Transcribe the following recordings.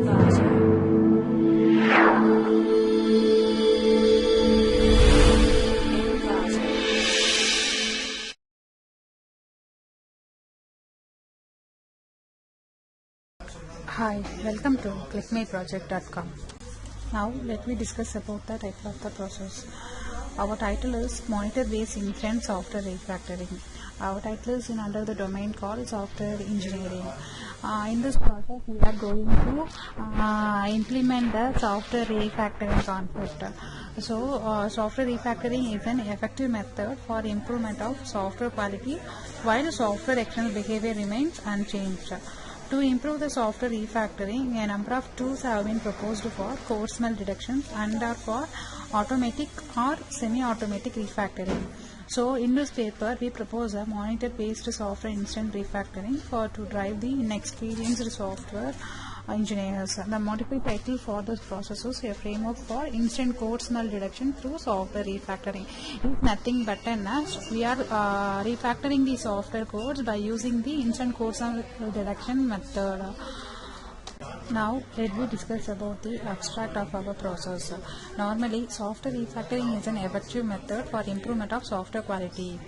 Hi, welcome to clickmeproject.com. Now let me discuss about the title of the process. Our title is Monitor-Based Inference Software Refactoring. Our title is under the domain called Software Engineering. In this process, we are going to implement the software refactoring concept. Software refactoring is an effective method for improvement of software quality while software external behavior remains unchanged. To improve the software refactoring, a number of tools have been proposed for code smell detection and are for automatic or semi-automatic refactoring. So in this paper, we propose a monitor-based software instant refactoring to drive the inexperienced software engineers. The modified title for this process is a framework for instant code smell detection through software refactoring. It's nothing but we are refactoring the software codes by using the instant code smell detection method. Now let me discuss about the abstract of our process. Normally, software refactoring is an effective method for improvement of software quality.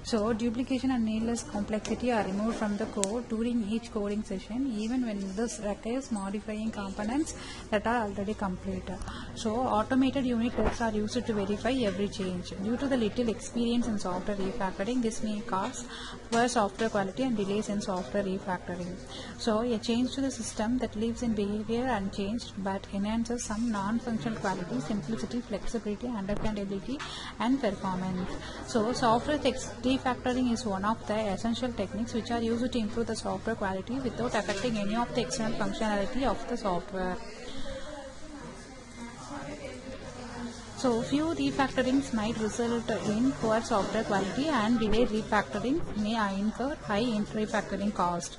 So duplication and needless complexity are removed from the code during each coding session, even when this requires modifying components that are already complete. So automated unit tests are used to verify every change. Due to the little experience in software refactoring, this may cause poor software quality and delays in software refactoring. So a change to the system that leaves in behavior unchanged but enhances some non-functional quality, simplicity, flexibility, understandability, and performance. So software refactoring is one of the essential techniques which are used to improve the software quality without affecting any of the external functionality of the software. So few refactorings might result in poor software quality, and delayed refactoring may incur high refactoring cost.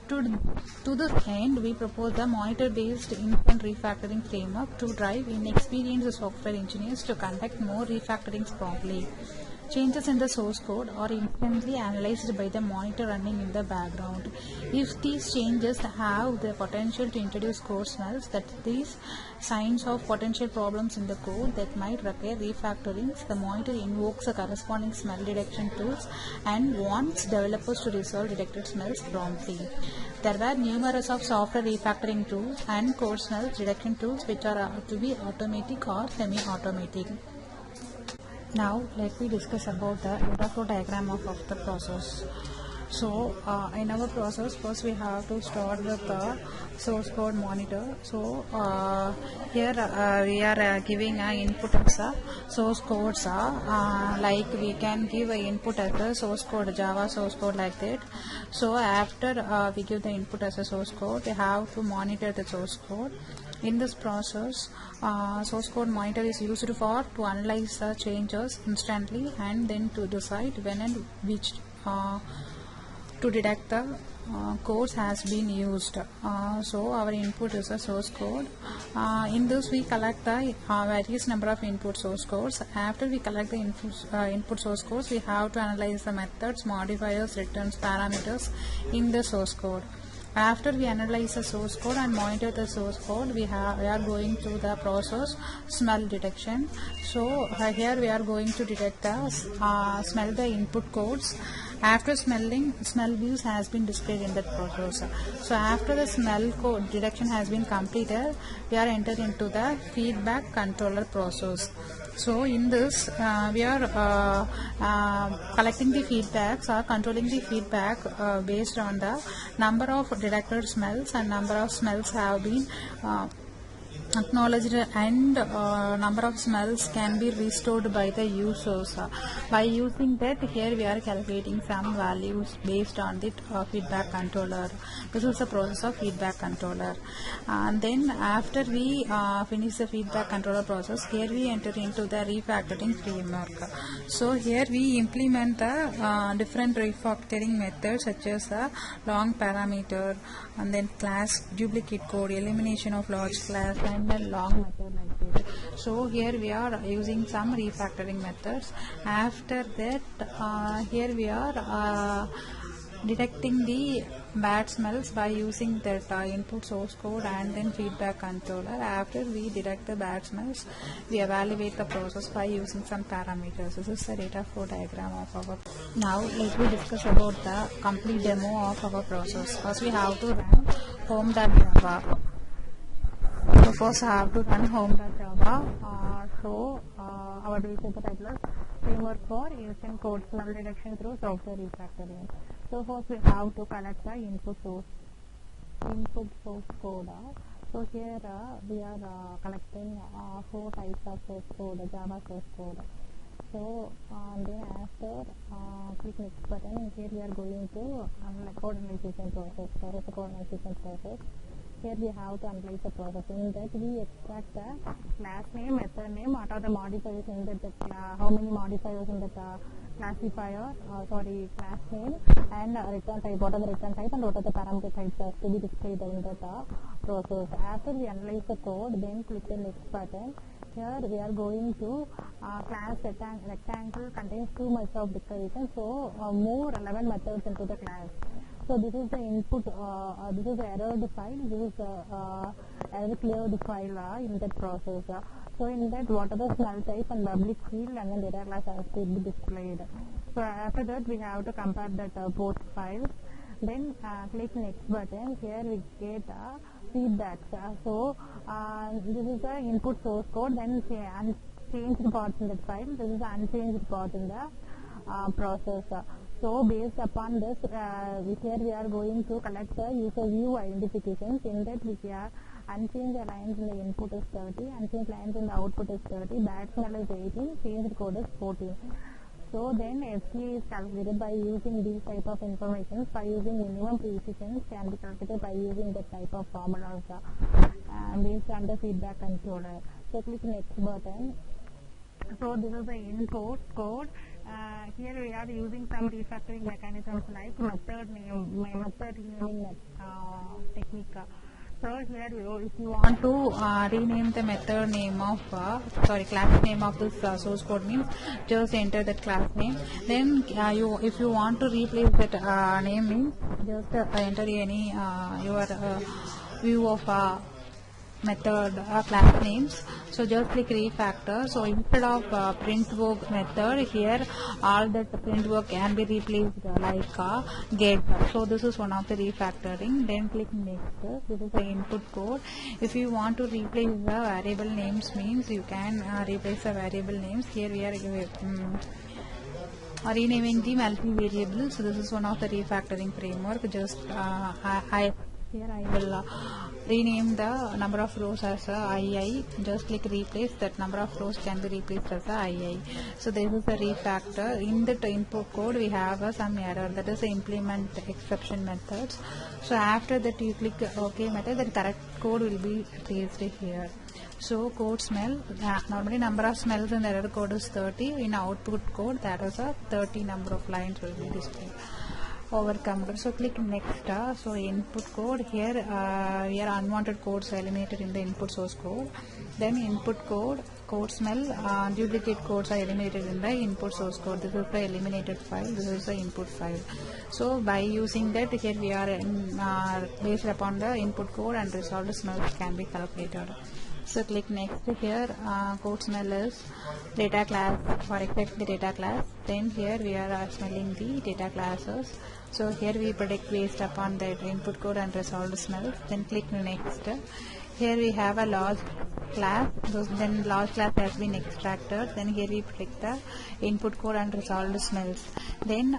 To this end, we propose a monitor-based instant refactoring framework to drive inexperienced software engineers to conduct more refactorings promptly. Changes in the source code are instantly analyzed by the monitor running in the background. If these changes have the potential to introduce code smells, that these signs of potential problems in the code that might require refactorings, the monitor invokes the corresponding smell detection tools and wants developers to resolve detected smells promptly. There were numerous of software refactoring tools and code smell detection tools which are to be automatic or semi-automatic. Now let me discuss about the waterfall diagram of the process. So in our process, first we have to start with the source code monitor. So here we are giving an input as a source codes, like we can give an input as a source code, Java source code, like that. So after we give the input as a source code, we have to monitor the source code. In this process, source code monitor is used to analyze the changes instantly and then to decide when and which to detect the codes has been used. So our input is a source code. In this we collect the various number of input source codes. After we collect the input source codes, we have to analyze the methods, modifiers, returns, parameters in the source code. After we analyze the source code and monitor the source code, we are going to the process smell detection. So here we are going to detect the smell the input codes. After smelling, smell views has been displayed in that process. So after the smell code detection has been completed, we are entered into the feedback controller process. So in this we are collecting the feedbacks or controlling the feedback based on the number of detected smells, and number of smells have been acknowledged, and number of smells can be restored by the users. By using that, here we are calculating some values based on the feedback controller. This is the process of feedback controller. And then after we finish the feedback controller process, here we enter into the refactoring framework. So here we implement the different refactoring methods such as the long parameter, and then class duplicate code, elimination of large class, and then long method like that. So here we are using some refactoring methods. After that, here we are detecting the bad smells by using that input source code and then feedback controller. After we detect the bad smells, we evaluate the process by using some parameters. This is the data flow diagram of our. Now let me discuss about the complete demo of our process. First we have to run home.java. So first I have to run home.java. Our basic title is framework for using code smell detection through software refactoring. So first we have to collect the input source code. So here we are collecting 4 types of source code, Java source code. So then after click next button, here we are going to code analysis process. There is a code analysis process. Here we have to analyze the process. In that we extract the class name, method name, what are the modifiers in that, how many modifiers in that classifier, class name, and return type, what are the return type and what are the parameter types to be displayed in that process. After we analyze the code, then click the next button. Here we are going to class rectangle contains 2 methods of declaration, so move relevant methods into the class. So this is the input, this is the errored file, this is the error cleared file in that process. So in that, what are the smell type and public field and then data class has to be displayed. So after that we have to compare that both files. Then click next button. Here we get feedbacks. This is the input source code, then unchanged parts in that file. This is the unchanged part in the process. So based upon this, here we are going to collect the user view identifications. In that we are unchanged lines in the input is 30, unchanged lines in the output is 30, bad smell is 18, changed code is 14. So then FCA is calculated by using these type of information. By using minimum precision can be calculated by using the type of formulas based on the feedback controller. So click next button. So this is the input code. Here we are using some refactoring mechanisms like method renaming technique. So here if you want to rename the method name of class name of this source code means just enter that class name. Then if you want to replace that name means just enter any your view of method class names. So just click refactor. So instead of print work method, here all that print work can be replaced like get. So this is one of the refactoring. Then click next. This is the input code. If you want to replace the variable names means you can replace the variable names. Here we are renaming the multi-variable. So this is one of the refactoring framework. Just here I will rename the number of rows as II. Just click replace. That number of rows can be replaced as II. So this is the refactor. In the input code we have some error, that is the implement exception methods. So after that you click OK method, the correct code will be placed here. So code smell, normally number of smells in the error code is 30. In output code that is a 30 number of lines will be displayed. Overcome. So click next. So input code, here here unwanted codes are eliminated in the input source code. Then input code smell, duplicate codes are eliminated in the input source code. This is the eliminated file, this is the input file. So by using that, here we are based upon the input code and resolved smells can be calculated. So click next. Here code smell is data class, for extract the data class. Then here we are smelling the data classes. So here we predict based upon that input code and resolved smells. Then click next. Here we have a large class. Then large class has been extracted. Then here we predict the input code and resolved smells. Then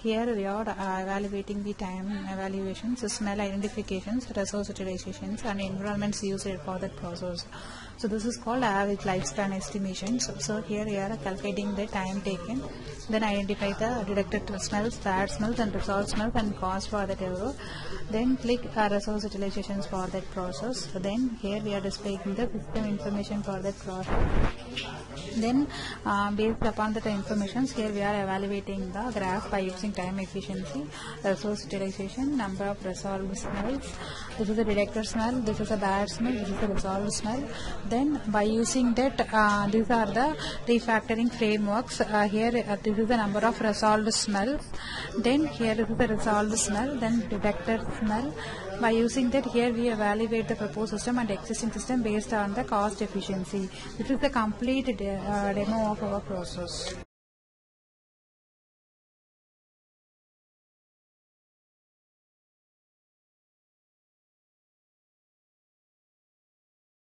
here we are evaluating the time evaluations, smell identifications, resource utilizations, and environments used for that process. So this is called average lifespan estimation. So here we are calculating the time taken, then identify the detected smells, bad smells and resolved smells and cost for that error. Then click resource utilizations for that process. Then system. Here we are displaying the system information for that process. Then based upon the informations, here we are evaluating the graph by using time efficiency, resource utilization, number of resolved smells. This is a detector smell, this is a bad smell, this is a resolved smell. Then by using that, these are the refactoring frameworks. Here this is the number of resolved smells. Then here this is the resolved smell, then detector smell. By using that, here we evaluate the proposed system and existing system based on the cost efficiency. This is the complete demo of our process.